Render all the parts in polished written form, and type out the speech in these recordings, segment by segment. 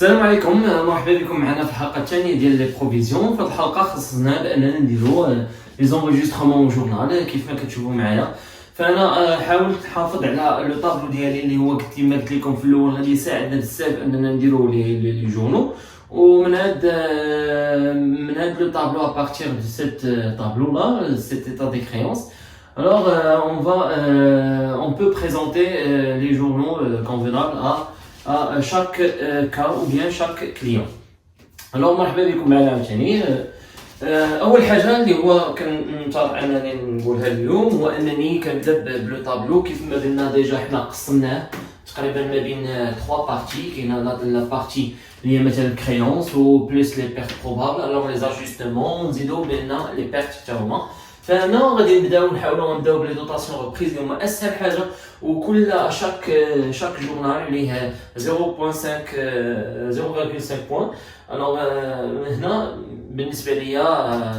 السلام عليكم، مرحبا بكم معنا في الحلقه الثانيه ديال لي بروفيزيون. في هذه الحلقه خصنا باننا نديرو لي زونجسترمون جورنال كيف ما كتشوفوا معايا. فانا حاولت نحافظ على لو طابلو ديالي اللي هو كما قلت لكم في الاول غادي يساعدنا بزاف اننا نديرو لي جورنو. ومن هاد لو طابلو ابارتير دو سيت طابلو لا سيت état des créances. Alors on peut présenter les journaux convenables à chaque cas ou bien chaque client. Alors مرحبا بكم معنا عاوتاني. اول حاجه اللي هو كنطرح انني نقولها اليوم هو انني كنبدا بلو طابلو. كيف ما قلنا ديجا حنا قسمناه تقريبا ما بين 3 بارتي. كاينه لا بارتي اللي هي مثلا الكريونس و بلس لي بيرت بروبابل. الوغ لي اجوستمون نزيدو بان لي بيرت حتى هما. فهنا غادي نحاولوا نبداو بلي دوطاسيون ريبريز اللي هما اسهل حاجه، وكل شاك جورنال اللي 0.5 بوان. الوغ هنا بالنسبه ليا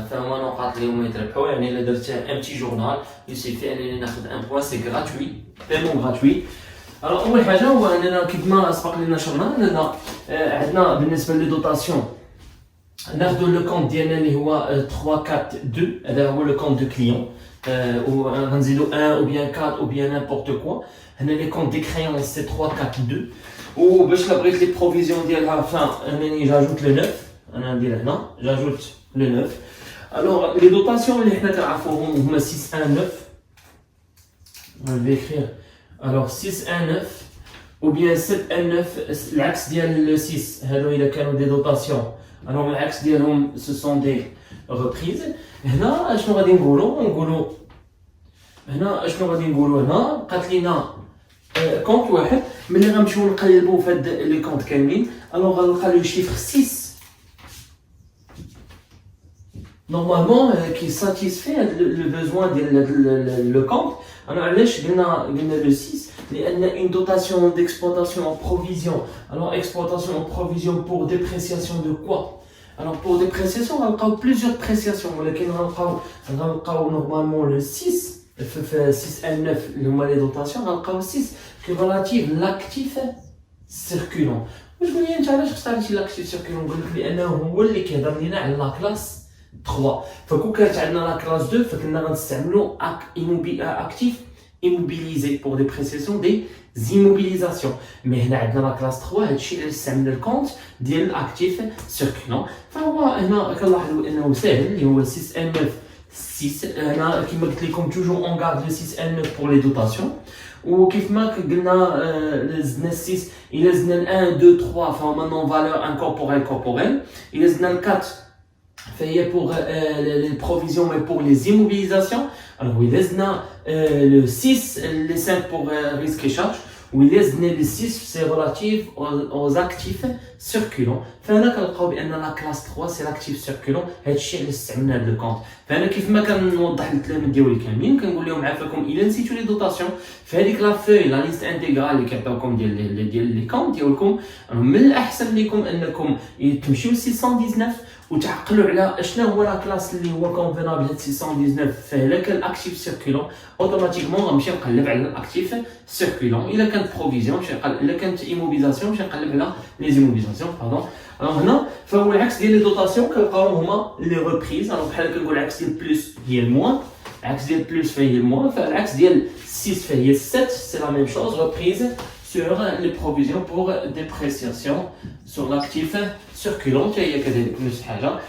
فهما نقاط اللي هما يتربحوا. يعني الا درت ان بتي جورنال يسيفي انني ناخذ ان بوان، سي غراتوي بيمون غراتوي. الوغ اول حاجه هو اننا كيف ما سبق لنا شرنا اننا عندنا بالنسبه لي دوطاسيون ناخذ لو كونت ديالنا اللي هو 342. هذا هو لو كونت دو كليون، وغنزيدو 1 او بيان 4 او بيان نيمبورت كوا. هنا لي كونت دي كريونس سي 342. وباش لا بغيت لي بروفيزيون ديالها فانني جاجوت لو 9. انا ندير هنا جاجوت لو 9. الوغ لي دوطاسيون اللي حنا كنعرفوهم هما 619. on va écrire alors 619 ou bien 719. العكس ديال لو 6 هادو الا كانوا دي دوطاسيون alors العكس ديالهم ce sont des reprises. هنا اشنو غادي نقولوا هنا بقات لينا كونت واحد. ملي غنمشيو نقلبوا في هاد لي كونت كاملين الوغ غنلقى لو شيفر 6 نورمالمون كي ساتيسفي لو بوزوان ديال لو كونت. انا علاش قلنا لو 6 لان اون دوتاسيون d'exploitation en provision. alors exploitation en provision pour dépréciation de quoi? alors pour dépréciation on va plusieurs appréciations, ولكن غنلقاو نورمالمون لو 6 في 619 اللي هما لي دوطاسيون. غنلقاو 6 كي ريلاتيف لاكتيف سيركولون. واش قول لي انت علاش اختاريتي لاكتيف سيركولون؟ نقول لك لانه هو اللي كيهضر لينا على لا كلاس 3. فكون كانت عندنا لا كلاس 2 فكنا غنستعملوا اكتيف immobilisé pour dépréciation des immobilisations. Mais هنا عندنا لا كلاس 3 هادشي اللي استعملنا الكونت ديال الاكتيف سيركولون. فهو هنا كنلاحظوا انه ساهل اللي هو 619 6. هنا كما قلت لكم توجور اون غارد لو 619 pour les dotations. وكيف ما قلنا زدنا 6 الى زدنا 1 2 3 فهما نون فالور انكوربوريل. الى زدنا 4 فهي pour les provisions mais pour les immobilisations. alors il laisse le 6 les 5 pour risque et charge. oui laisse le 6 c'est relatif aux actifs circulants. فهنا كنلقاو بان لا كلاس 3 سي لاكتيف سيركولون. هادشي اللي استعملنا هاد لو كونت. فانا كيف ما كنوضح للتلاميذ ديالي كاملين كنقول لهم عافاكم الا نسيتو لي دوطاسيون في هذيك لا فوي لا ليست انتيغرال اللي كيعطيوكم ديال لي كونت ديالكم، من الاحسن لكم انكم تمشيو ل 619 وتعقلوا على شنو هو لا كلاس اللي هو كونفينابل هاد 619. فالا كان اكتيف سيركولون اوتوماتيكمون غنمشي نقلب على الاكتيف سيركولون. الا كانت بروفيزيون الا كانت ايموبيليزاسيون نمشي نقلب على لي ايموبيليزاسيون باردون. هنا فهو العكس ديال لي دوطاسيون كنلقاو هما لي ريبريز. بحال كنقول العكس ديال بلس هي الموان، العكس ديال بلس فهي الموان، فالعكس ديال 6 فهي 7. سي لا ميم شوز ريبريز sur les provisions pour dépréciation sur l'actif circulant. هي كذلك نفس الحاجه.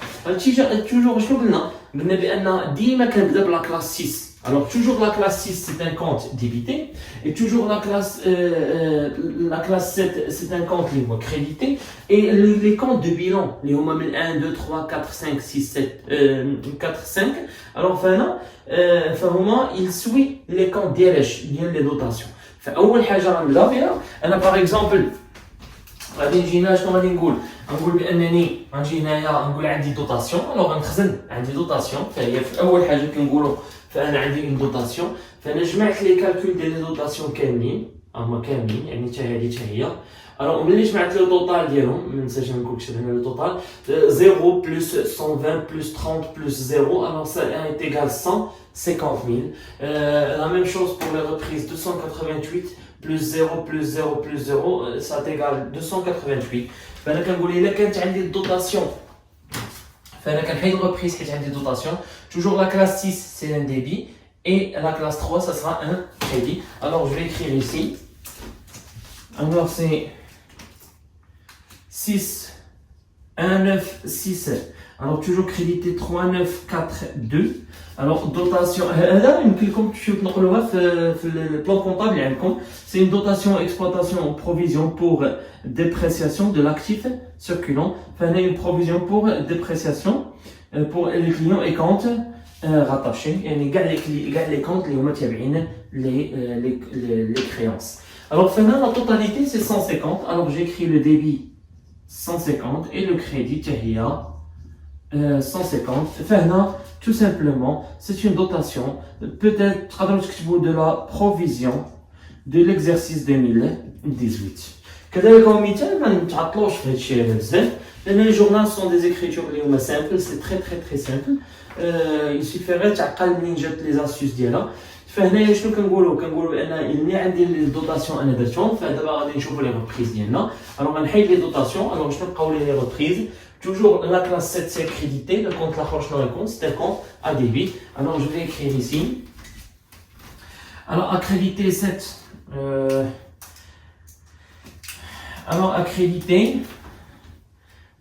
توجور شنو قلنا بان ديما كنبدا بلا كلاس 6. alors toujours la classe 6 c'est un compte débité et toujours la classe 7 c'est un compte اللي هو crédité. et les comptes de bilan اللي هما من 1 2 3 4 5 6 7 4 5. alors فهنا فهما il suit les comptes ديال les dotations. فاول حاجه غنبدا بها انا باغ اكزومبل غادي نجي هنا شنو غادي نقول بانني غنجي هنايا نقول عندي دوطاسيون. الوغ غنخزن عندي دوطاسيون. فهي في اول حاجه كنقولوا فانا عندي اون دوطاسيون. فانا جمعت لي كالكول ديال لي دوطاسيون كاملين هما كاملين يعني حتى هذه حتى هي. الوغ ملي جمعت لو توتال ديالهم ما ننساش نقول كتب هنا لو توتال 0 بلس 120 بلس 30 بلس 0 الوغ ça est égal 150 000. la même chose pour les reprises 288 plus 0 plus 0 plus 0 ça t'égale 288. فانا كنقول الا كانت عندي الدوتاسيون فانا كنحيد الريبريز حيت عندي دوتاسيون toujours la classe 6 c'est un débit et la classe 3 ça sera un crédit. Alors je vais écrire ici, alors c'est 6 1 9 6. Alors toujours crédité 3 9 4 2. Alors dotation هذا يمكنكم تمشيو تنقلوها في البلان كونطابل عندكم. C'est une dotation exploitation en provision pour dépréciation de l'actif circulant. فهنا une provision pour dépréciation pour les clients et comptes rattachés يعني كاع les comptes اللي هما تابعين les créances. Alors فهنا la totalité c'est 150. Alors j'écris le débit 150 et le crédit هي 150. فهنا tout simplement c'est une dotation peut-être تقدروا تكتبوا de la provision de l'exercice 2018. كذلك مثال ما نتعطلوش في هذا الشيء هذا بزاف لان les journaux sont des écritures اللي هما simple, c'est très simple. il suffirait تعقل منين جات لي زاستيوس ديالها. فهنايا شنو كنقولوا بان اللي عندي لي دوطاسيون انا درتهم فدابا غادي نشوفوا لي ريبريز ديالنا. الوغ غنحيد لي دوطاسيون. الوغ شنو بقاو لي ريبريز toujours la classe 7 c'est crédité, le compte la roche dans le compte c'est un compte à débit. Alors je vais écrire ici, alors accrédité 7 alors accrédité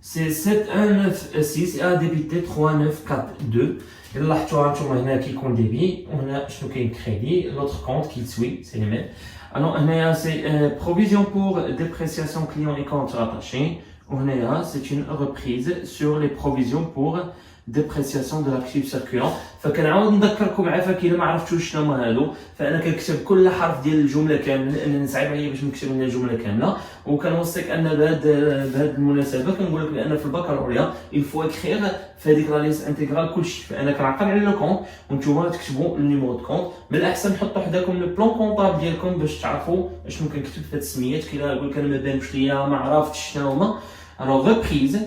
c'est 7 1 9 6 et à débiter 3 9 4 2. Et là tu vois هنا كيكون débit وهنا شنو كاين crédit, l'autre compte qui suit c'est les mêmes. Alors هنايا c'est provision pour dépréciation client et compte rattaché. وهنايا c'est une reprise sur les provisions pour dépréciation de l'actif circulant. فكنعاود نذكركم عافاك الا ما عرفتوش شنو هما هادو فانا كنكتب كل حرف ديال الجمله كامله لان صعيب عليا باش نكتب لنا الجمله كامله. وكنوصيك ان بهذه المناسبه كنقول لك بان في البكالوريا الفو اكريغ في هذيك لا ليست انتيغرال كلشي. فانا كنعقل على لو كونت وانتوما تكتبوا النيميرو دو كونت. من الاحسن تحطوا حداكم لو بلان كونطابل ديالكم باش تعرفوا شنو كنكتب في هاد السميات. كي نقول لك انا ما بانوش ليا ما عرفتش شنو هما. Alors reprise,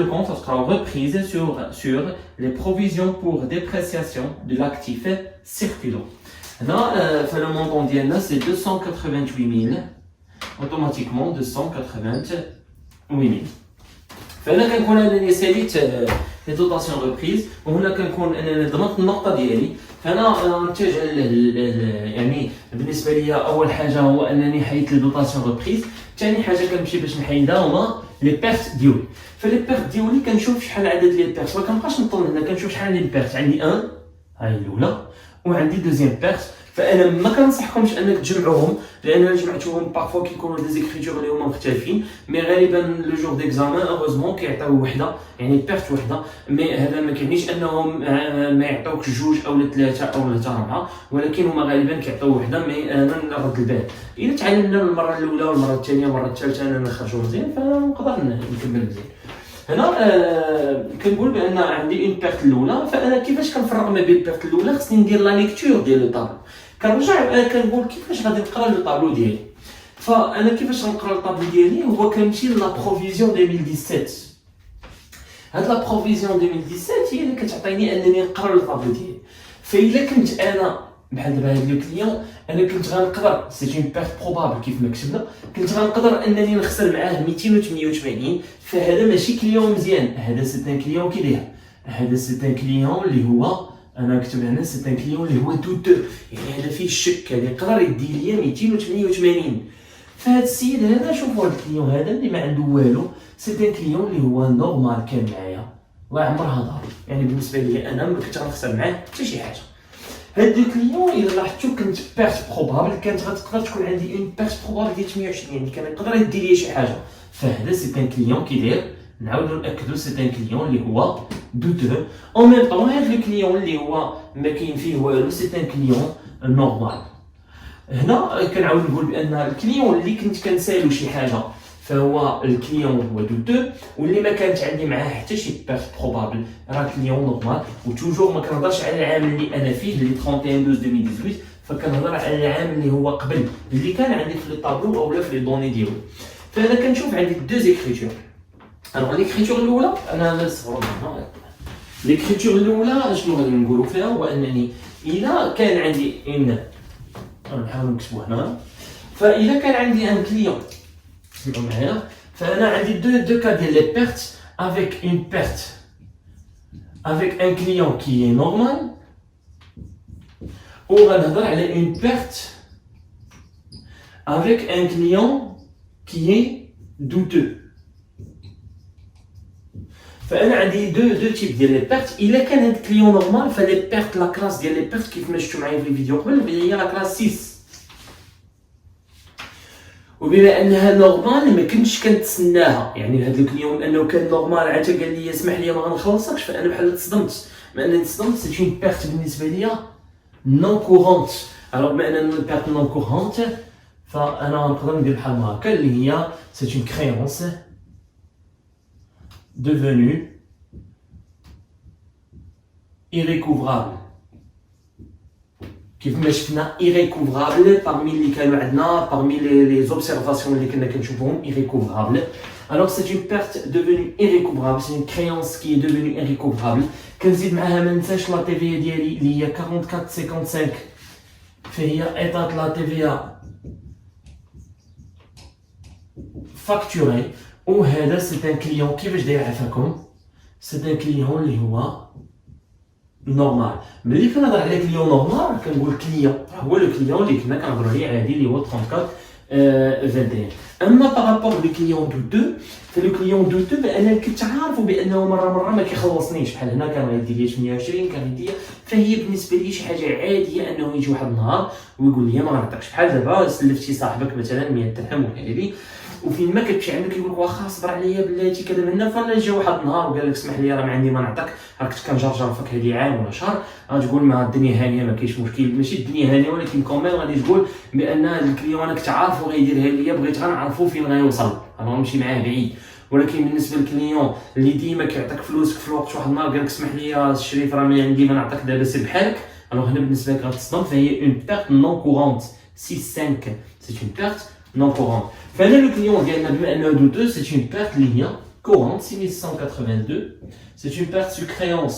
le compte sera reprise sur les provisions pour dépréciation de l'actif circulant. Là, le montant d'INA c'est 288 000, automatiquement 288 000. فهنا كنكون انني ساليت لي دوطاسيون ريبريز وهنا كنكون انني ضمنت النقطه ديالي. فانا نتجه يعني بالنسبه لي اول حاجه هو انني حيدت لي دوطاسيون ريبريز. ثاني حاجه كنمشي باش نحيدها هما لي بيرت ديالي. فلي بيرت ديالي كنشوف شحال عدد لي بيرت ما كنبقاش نطل هنا كنشوف شحال لي بيرت. عندي 1 هاي الاولى وعندي دوزيام بيرت. فانا ما كنصحكمش انك تجمعوهم لان الا جمعتوهم بارفو كيكونوا دي زيكريتور اللي هما مختلفين. مي غالبا لو جور ديكزامان اوغوزمون كيعطيو وحده يعني بيرت وحده. مي هذا ما كيعنيش انهم ما يعطيوكش جوج او ثلاثه او اربعه ولكن هما غالبا كيعطيو وحده. مي انا نرد البال الا تعلمنا المره الاولى والمره الثانيه والمره الثالثه اننا نخرجوا مزيان فنقدر نكمل مزيان. هنا كنقول بان عندي اون بيرت الاولى. فانا كيفاش كنفرق ما بين البيرت الاولى خصني ندير لا ليكتور ديال لو طابلو. كنرجع كنقول كيفاش غادي نقرا لو طابلو ديالي. فانا كيفاش غنقرا لو طابلو ديالي هو كنمشي لا بروفيزيون 2017. هاد لا بروفيزيون 2017 هي اللي كتعطيني انني نقرا لو طابلو ديالي. فاذا كنت انا بحال دابا هاد لو كليون انا كنت غنقدر سي اون بيرت بروبابل كيف ما كتبنا كنت غنقدر انني نخسر معاه 288. فهذا ماشي كليون مزيان. هذا سي ان كليون كي داير. هذا سي ان كليون اللي هو انا كتب هنا سي ان كليون اللي هو دوتو يعني هذا فيه الشك. هذا يقدر يدي ليا 288. فهاد السيد هذا شوفوا هاد الكليون هذا اللي ما عنده والو سي ان كليون اللي هو نورمال كان معايا وعمرها دار. يعني بالنسبه لي انا ما كنت غنخسر معاه حتى شي حاجه. هاد الكليون الا لاحظتو كنت بيرت بروبابل كانت غتقدر تكون عندي اون بيرت بروبابل ديال 28 يعني كان يقدر يدي ليا شي حاجه. فهذا سي ان كليون كي داير نعاودو ناكدو سي ان كليون اللي هو دوتو. اون ميم طون هاد الكليون اللي هو ما كاين فيه والو سي ان كليون نورمال. هنا كنعاود نقول بان الكليون اللي كنت كنسالو شي حاجه فهو الكليون هو دوتو واللي ما كانت عندي معاه حتى شي بيرت بروبابل راه كليون نورمال. وتوجور ما كنهضرش على العام اللي انا فيه اللي 31 12 2018 فكنهضر على العام اللي هو قبل اللي كان عندي في لي طابلو اولا في لي دوني ديالو. فانا كنشوف عندي دو زيكريتور. الوغ ليكريتور الاولى انا نصبروا هنا. ليكريتور الاولى شنو غادي نقولوا فيها هو انني الا كان عندي نحاول نكتبو هنا. فإلا كان عندي ان كليون سمعوا معايا، فأنا عندي دو كا ديال لي بيرت avec une perte avec un client qui est normal ou غنهضر على une perte avec un client qui est douteux. فانا عندي دو تيب ديال لي بيرت. الا كان هاد الكليون نورمال فلي بيرت لا كلاس ديال لي بيرت كيف ما شفتوا معايا في الفيديو قبل هي لا كلاس 6. وبما انها نورمال ما كنتش كنتسناها، يعني هاد الكليون انه كان نورمال عاد قال لي اسمح لي ما غنخلصكش، فانا بحال تصدمت. ما انني تصدمت سي اون بيرت بالنسبه ليا نون كورونت. الوغ بما ان البيرت نون كورونت فانا نقدر ندير بحال هكا اللي هي سي اون كريونس devenue irrécouvrable. كيف ما شفنا irrécouvrable parmi اللي كانوا عندنا parmi les observations اللي كنا كنشوفوهم irrécouvrable. Alors c'est une perte devenue irrécouvrable, c'est une créance qui est devenue irrécouvrable. كنزيد معاها ما ننساش لا تي في ديالي اللي هي 44.55 فهي ايطات لا تي في فاكتوري. وهذا سي ان كليون كيفاش داير عفاكم، سي ان كليون اللي هو نورمال. ملي كنهضر على كليون نورمال كنقول كليون هو لو كليون اللي كنا كنهضروا عليه عادي اللي هو 34 21. اما بارابور لو كليون دوتو فلو كليون دوتو انا كنت عارفو بانه مره ما كيخلصنيش، بحال هنا كان غيدير لي 28 كان غيدير، فهي بالنسبه لي شي حاجه عاديه انه يجي واحد النهار ويقول لي ما غنعطيكش. بحال دابا سلفتي صاحبك مثلا 100 درهم وهادي وفين ما كتمشي عندك يقول لك واخا صبر عليا بلاتي كذا من هنا، فلا جا واحد النهار وقال لك اسمح لي راه ما عندي ما نعطيك، راه كنت كنجرجر فيك هذه عام ولا شهر، غتقول ما الدنيا هانيه ما كاينش مشكل. ماشي الدنيا هانيه ولكن كومين غادي تقول بان الكليون انا كنت عارفو غيديرها ليا، بغيت غنعرفو فين غيوصل، انا نمشي معاه بعيد. ولكن بالنسبه للكليون اللي ديما كيعطيك فلوسك في الوقت واحد النهار قال لك اسمح لي الشريف راه ما عندي ما نعطيك دابا سير بحالك، الوغ هنا بالنسبه لك غتصدم. فهي اون بيرت نون كورونت 6 5 سي اون بيرت non courante. فهنا لو كليون ديالنا بما انه دوتو سي اون بيرت اللي هي courante 6182. C'est une perte sur créance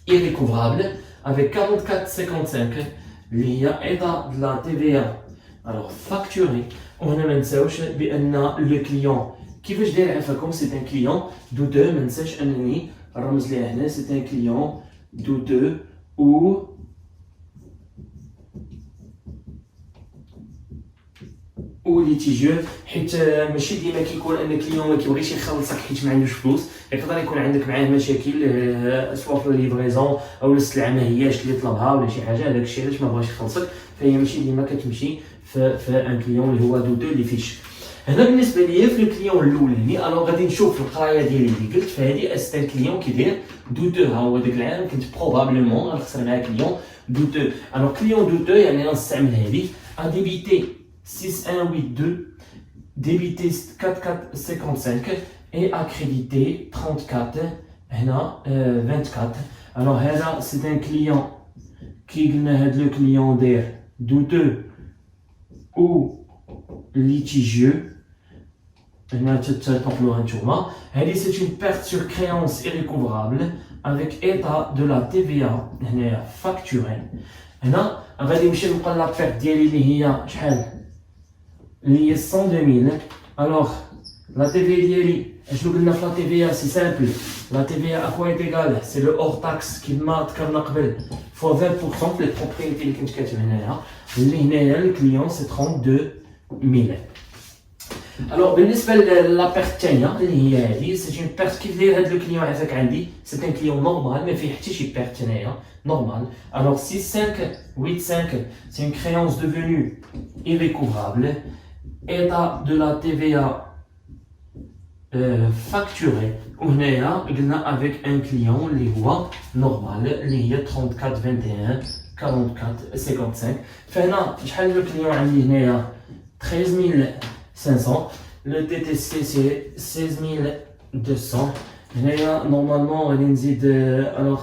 irrécouvrable avec 44.55 اللي هي ايضا de la TVA alors facturée. وهنا ما نساوش بان لو كليون كيفاش داير عفاكم سي ان كليون دوتو. ما ننساش انني نرمز ليه هنا سي ان كليون دوتو وليتيجيو، حيت ماشي ديما كيكون ان الكليون ما كيبغيش يخلصك حيت ما عندوش فلوس. يقدر يكون عندك معاه مشاكل سواء في ليفريزون او السلعه ما هياش اللي طلبها ولا شي حاجه، هذاك الشيء علاش ما بغاش يخلصك. فهي ماشي ديما كتمشي في ان كليون اللي هو دوتو اللي فيش. هنا بالنسبه ليا في الكليون الاولاني الو غادي نشوف في القرايه ديالي اللي قلت، فهذه استان كليون كيدير دوتو. ها هو داك العام كنت بروبابلمون غنخسر معاه كليون دوتو. الو كليون دوتو يعني غنستعمل هذه اديبيتي 6182 débité 4455 et accrédité 34 هنا 24. alors هذا c'est un client كي قلنا هاد لو كليون داير douteux ou litigieux هنا تنقلوها نتوما. هادي c'est une perte sur créance irrécouvrable avec état de la TVA هنايا facturé. هنا غادي نمشي نلقى لا بيرت ديالي اللي هي شحال اللي هي 102000. الوغ لا تي في ديالي اشنو قلنا في لا تي في؟ سي سامبل لا تي في اكوا ايتيغال سي لو اور تاكس كيما ذكرنا قبل فور 20% في لي بروبريتي اللي كنت كاتب هنايا اللي هنايا الكليون سي 32000. الوغ بالنسبه لا بيرت الثانيه اللي هي هذه سي اون بيرت كيف داير هذا الكليون عافاك عندي سي ان كليون نورمال ما فيه حتى شي بيرت هنايا normal. Alors 6585 c'est une créance devenue irrécouvrable, état de la TVA facturé. وهنايا قلنا avec un client اللي هو normal اللي هي 34 21 44 55. فهنا شحال لو كليون عندي هنايا 13500. le TTC c'est 16200. هنايا نورمالمون غادي نزيد alors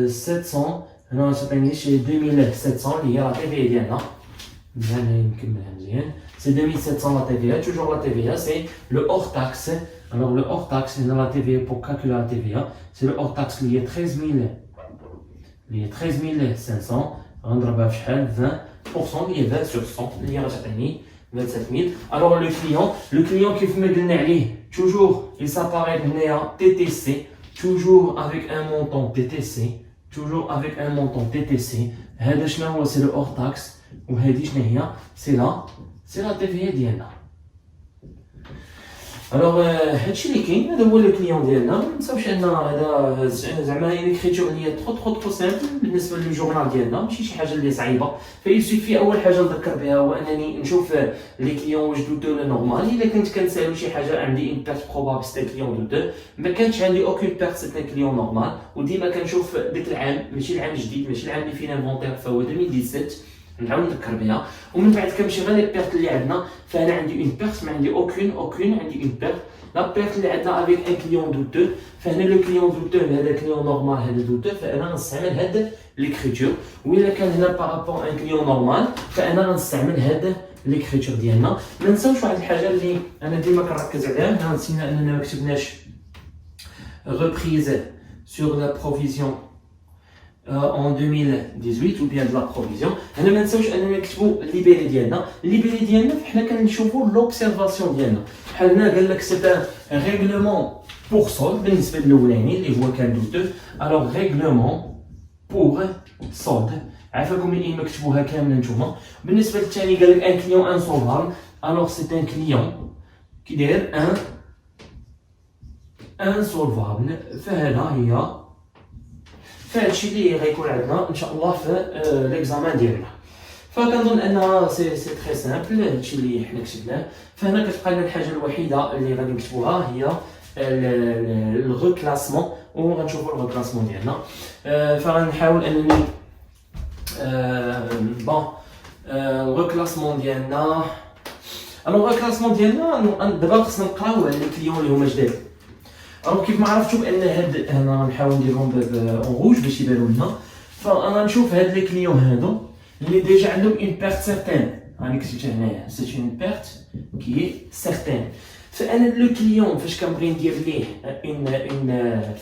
700 هنا تعطيني شي 2700 اللي هي لا تي في ديالنا. مزيان نكملها مزيان سي 2700 لا تي في. توجور لا تي في سي لو اور تاكس. الوغ لو اور تاكس هنا لا تي في بور كالكولا لا تي في سي لو اور تاكس اللي هي 13000 اللي هي 13500 غنضربها في شحال 20% اللي هي 20 sur 100 اللي هي غتعطيني 27000. الوغ لو كليون كيف ما قلنا عليه توجور يساباريت هنايا تي تي سي توجور افيك ان مونطون تي تي سي توجور افيك ان مونطون تي تي سي. هذا شنو هو؟ سي لو اور تاكس، وهذه شنو هي؟ سي لا تي في ديالنا. الوغ هادشي اللي كاين، هذا هو لو كليون ديالنا. ما نساوش ان هذا زعما اون اكريتور اللي هي ترو سامبل بالنسبه للو جورنال ديالنا، ماشي شي حاجه اللي صعيبه. فيسوفي اول حاجه نذكر بها هو انني نشوف لي كليون واش دوتو ولا نورمال. الا كنت كنسالو شي حاجه عندي اون بيرت بروبابل سي كليون دوتو، ما كانش عندي اوكين بيرت سي كليون نورمال. وديما كنشوف ديك العام، ماشي العام الجديد، ماشي العام اللي فينا انفونتير فهو 2017، نعاود نذكر بها. ومن بعد كنمشي غير لي بيرت اللي عندنا. فانا عندي اون بيرت، ما عندي اوكين عندي اون بيرت. لا بيرت اللي عندنا افيك ان كليون دوتو، فهنا لو كليون دوتو هذا كليون نورمال هذا دوتو، فانا غنستعمل هاد ليكريتور. وإلا كان هنا بارابور ان كليون نورمال فانا غنستعمل هاد ليكريتور ديالنا. ما نساوش واحد الحاجه اللي انا ديما كنركز عليها، نسينا اننا ما كتبناش reprise sur la provision en 2018 ou bien de la provision. هنا ما نساوش اننا نكتبوا الليبيري ديالنا. الليبيري ديالنا حنا كنشوفوا لوبسيرفاسيون ديالنا. بحال هنا قال لك سي ان ريغلومون بور سول بالنسبه للاولاني اللي هو كان دوتو. الوغ ريغلومون بور سولد، عافاكم من اين مكتبوها كامله نتوما. بالنسبه للثاني قال لك ان كليون انسولفابل. الوغ سي ان كليون كي داير انسولفابل. فهذا هي فهادشي اللي غيكون عندنا ان شاء الله في ليكزامان ديالنا. فكنظن ان سي تري سامبل هادشي اللي حنا كتبناه. فهنا كتبقى لنا الحاجه الوحيده اللي غادي نكتبوها هي الريكلاسمون، وغنشوفوا الريكلاسمون ديالنا. فغنحاول انني بون الريكلاسمون ديالنا. الريكلاسمون ديالنا دابا خصنا نقراو على لي كليون اللي هما جداد. الوغ كيف ما عرفتوا بان هاد انا غنحاول نديرهم اون روج باش يبانوا لنا. فانا نشوف هاد لي كليون هادو اللي ديجا عندهم اون بيرت سيرتين، راني كتبتها هنايا سي اون بيرت كي سيرتين. فانا لو كليون فاش كنبغي ندير ليه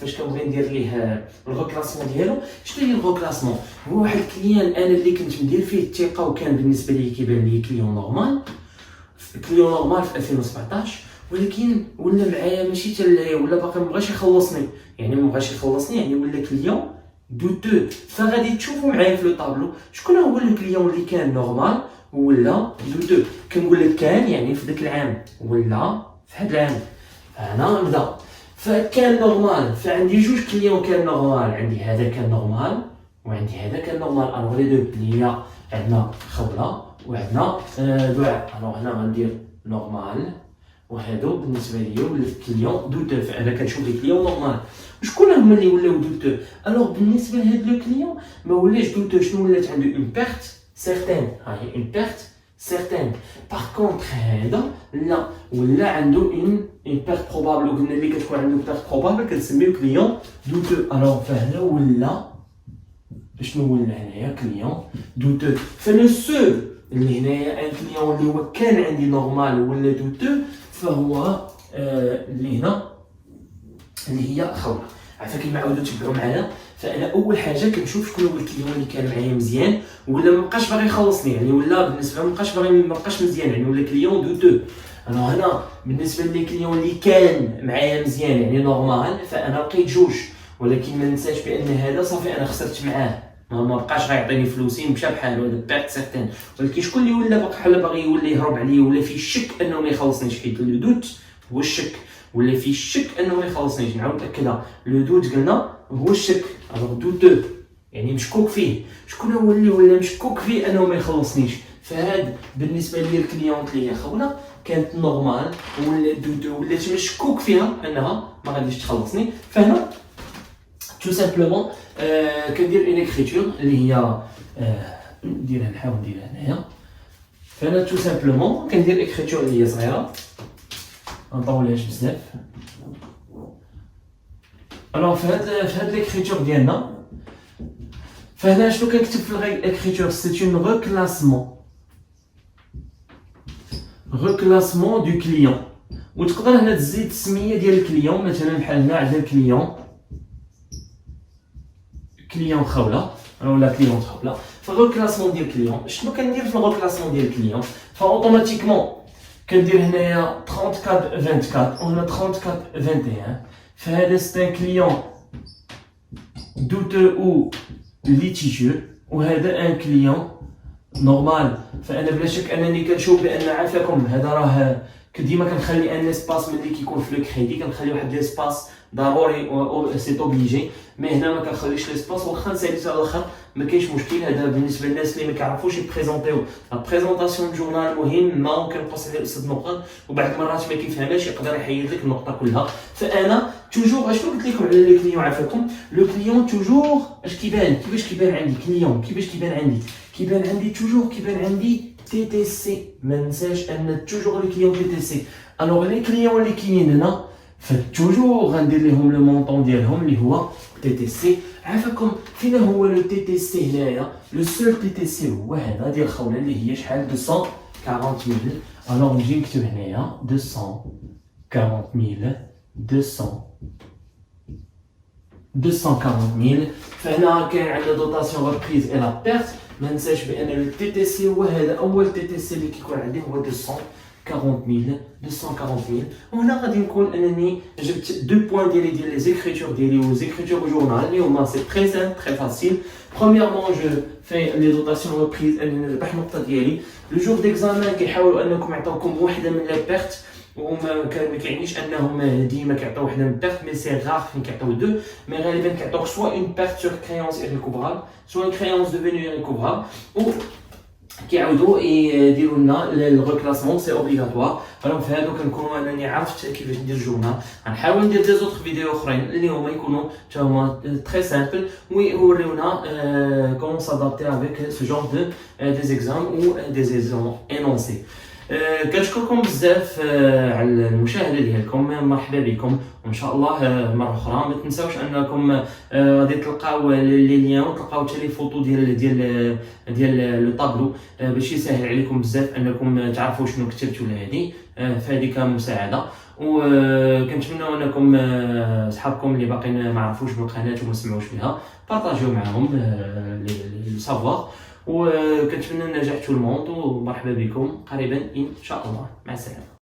فاش كنبغي ندير ليه الريكلاسمون ديالو، شنو هي الريكلاسمون؟ هو واحد الكليان انا اللي كنت ندير فيه الثقه وكان بالنسبه لي كيبان لي كليون نورمال في 2017، ولكن ولا معايا ماشي ولا باقي مبغاش يخلصني، يعني مبغاش يخلصني يعني ولا كليون دوتو. فغادي تشوفوا معايا في لو طابلو شكون هو لو كليون اللي كان نورمال ولا دوتو. كنقول لك كان يعني في ذاك العام ولا في هذا العام. انا نبدا فكان نورمال، فعندي جوج كليون كان نورمال، عندي هذا كان نورمال وعندي هذا كان نورمال. الوغ لي دو اللي هي عندنا خوله وعندنا دعاء. الوغ هنا غندير نورمال، وهادو بالنسبه ليا ولا كليون دوتو. فانا كنشوف لي كليون نورمال وشكون هما اللي ولاو دوتو. الوغ بالنسبه لهاد لو كليون ما ولاش دوتو، شنو ولات عنده اون بيرت سيرتين. هاهي اون بيرت سيرتين. باغ كونطخ هذا لا ولا عنده اون بيرت بروبابل، وقلنا اللي كتكون عنده بيرت بروبابل كنسميو كليون دوتو. الوغ فهنا ولا شنو ولا هنايا كليون دوتو. فلو سول اللي هنايا ان كليون اللي هو كان عندي نورمال ولا دوتو فهو اللي هنا اللي هي خوله. عافاك كيما عاودوا تبعوا معايا. فانا اول حاجه كنشوف شكون هو الكليون اللي كان معايا مزيان ولا مابقاش باغي يخلصني، يعني ولا بالنسبه مابقاش مزيان، يعني ولا كليون دوتو. انا هنا بالنسبه لي كليون اللي كان معايا مزيان يعني نورمال، فانا لقيت جوج. ولكن ما ننساش بان هذا صافي انا خسرت معاه، ما بقاش غيعطيني فلوسي مشى بحالو، هذا بيرت سيرتين. ولكن شكون اللي ولا بحال باغي يولي يهرب عليا ولا فيه الشك انه ما يخلصنيش، حيت لو دوت هو الشك، ولا فيه الشك انه ما يخلصنيش. نعاود ناكدها، لو دوت قلنا هو الشك. الوغ دوتو يعني مشكوك فيه. شكون هو اللي ولا مشكوك فيه انه ما يخلصنيش؟ فهاد بالنسبه لي الكليونت اللي هي خوله كانت نورمال ولا دوتو ولات مشكوك فيها انها ما غاديش تخلصني. فهنا تو سامبلومون كندير اون اكريتور اللي هي نديرها، نحاول نديرها هنايا. فانا تو سامبلومون كندير اكريتور اللي هي صغيره، ما نطولهاش بزاف. الوغ في هاد ليكريتور ديالنا، فهنا شنو كنكتب في الاكريتور؟ سي اون ريكلاسمون دو كليون. وتقدر هنا تزيد السميه ديال الكليون، مثلا بحال هنا عندنا الكليون خوله. ولا كليون تحط لا في الريكلاسمون ديال الكليون. شنو كندير في الريكلاسمون ديال الكليون؟ فاوتوماتيكمون كندير هنايا 34 24 وهنا 34 21. فهذا سي ان كليون douteux ou litigieux وهذا ان كليون نورمال. فانا بلا شك انني كنشوف بان عافاكم هذا راه ديما كنخلي ان اسباس ملي كيكون في لو كريدي كنخليو واحد ليسباس ضروري سي اوبليجي. مي هنا ما كنخليش ليسباس واخا نساليت على الاخر ما كاينش مشكل. هذا بالنسبه للناس اللي ما كيعرفوش يبريزونطيو لا بريزونطاسيون جورنال مهمه وكنقص عليه الاستاذ نقط وبعض المرات ما كيفهمهاش يقدر يحيد لك النقطه كلها. فانا توجور اشنو قلت لكم على لي كليون عافاكم لو كليون توجور اش كيبان كيفاش كيبان عندي كليون كيفاش كيبان عندي توجور كيبان عندي تي تي سي. ما ننساش ان توجور لي كليون تي تي سي. الوغ لي كليون اللي كاينين هنا فتوجور غندير لهم لو مونطون ديالهم اللي هو تي تي سي. عافاكم فين هو لو تي تي سي هنايا؟ لو سول تي تي سي هو هذا ديال خوله اللي هي شحال 240,000. الوغ نجي نكتب هنايا 240,000. فهنا كاين عندنا دوطاسيون ريبريز اي لا بيرت. ما ننساش بان لو تي تي سي هو هذا اول تي تي سي اللي كيكون عندي هو 240,000. وهنا غادي نكون انني جبت دو بوين ديالي ديال لي زيكريتور ديالي و زيكريتور جورنال اللي هما سي تري سامبل تري فاسيل. برومييرمون جو في لي دوطاسيون ريبريز انني نربح النقطه ديالي. لو جور ديكزامان كيحاولوا انكم يعطيوكم وحده من لي بيرت وما كيعنيش انهم ديما كيعطيو وحده من بيرت مي سي غار فين كيعطيو دو. مي غالبا كيعطيوك سوا اون بيرت سور كريونس ايريكوفرابل سوا اون كريونس ديفينو ايريكوفرابل و كيعاودوا يديروا لنا الريكلاسمون سي اوبليغاتوار. فالوغ في هادو كنكونوا انني عرفت كيفاش ندير الجورنال. غنحاول ندير دي زوطخ فيديو اخرين اللي هما يكونوا حتى هما تري سامبل ويوريونا كومون سادابتي افيك سو جونغ دو دي زيكزام و دي زيكزام انونسي. كنشكركم بزاف على المشاهده ديالكم. مرحبا بكم وان شاء الله مره اخرى. ما تنساوش انكم غادي تلقاو لي ليان وتلقاو حتى لي فوتو ديال لو طابلو باش يسهل عليكم بزاف انكم تعرفوا شنو كتبت ولا هذه. فهذه كمساعده وكنتمنوا انكم صحابكم اللي باقيين ما عرفوش بالقناه وما سمعوش بها بارطاجيو معهم لي سافوار. وكنتمنى النجاح تو الموند ومرحبا بكم قريبا ان شاء الله. مع السلامه.